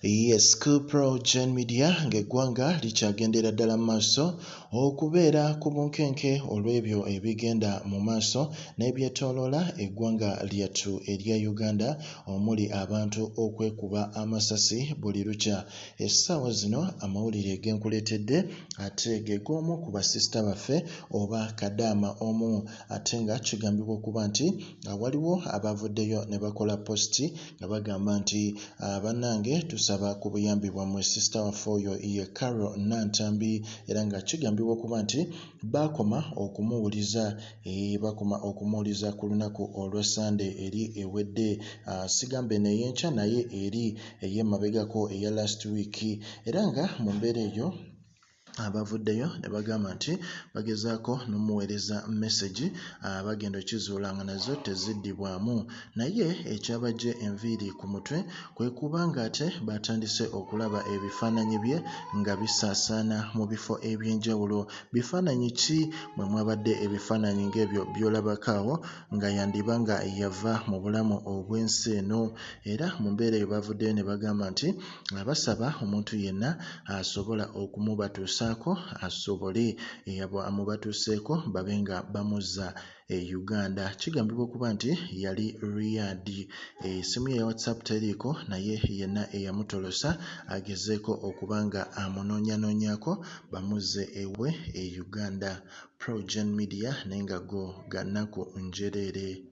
Yes, Pro Gen Media ng'eggwanga likyagendera ddala mu maaso okubeera ku bunkenke olw'ebyo ebigenda mu maaso n'ebyetooloola eggwanga lyattu erya Uganda omuli abantu okwekuba amasasi buli lukya. Essaawa zino amawulire genkuleetedde ate ge g'omu ku basisita baffe oba kadama omu ate nga kigambibwa okuba nti waliwo abavuddeyo ne bakola positi nga bagamba nti bannange tusaba ku buyambi bwammwe sisita waffe oyo ye Carol Nantambi era nga kigambibwa okuba nti bakoma okumuwuliza ku lunaku olwa Sande eri ewedde sigambe neyenkya naye eri ey'emabegako eya last week era nga mu mbeera eyo abavuddeyo ne bagamba nti bagezaako n'omuweereza message bagenda okizuula nga nazo teziddibwamu naye ekyabajje enviiri ku mutwe kwe kuba nga ate batandise okulaba ebifaananyi bye nga bisaasaana mu bifo eby'enjawulo. Bifaananyi ki mwe mwabadde ebifaananyi ng'ebyo by'olabako awo nga yandiba nga yava mu bulamu obw'ensi eno era mu mbeera eyo bavuddeyo ne bagamba nti basaba omuntu yenna asobola okumubatuusaako asobole amubatuuseeko babe nga bamuzza e Uganda. Kigambibwa okuba nti yali Riyadh, essimu ye WhatsApp teriiko naye yenna eyamutolosa agezeeko okuba nga amunoonyanoonyaako bamuzze ewe e Uganda. Pro Gen Media naye nga go ga nnaku njereere.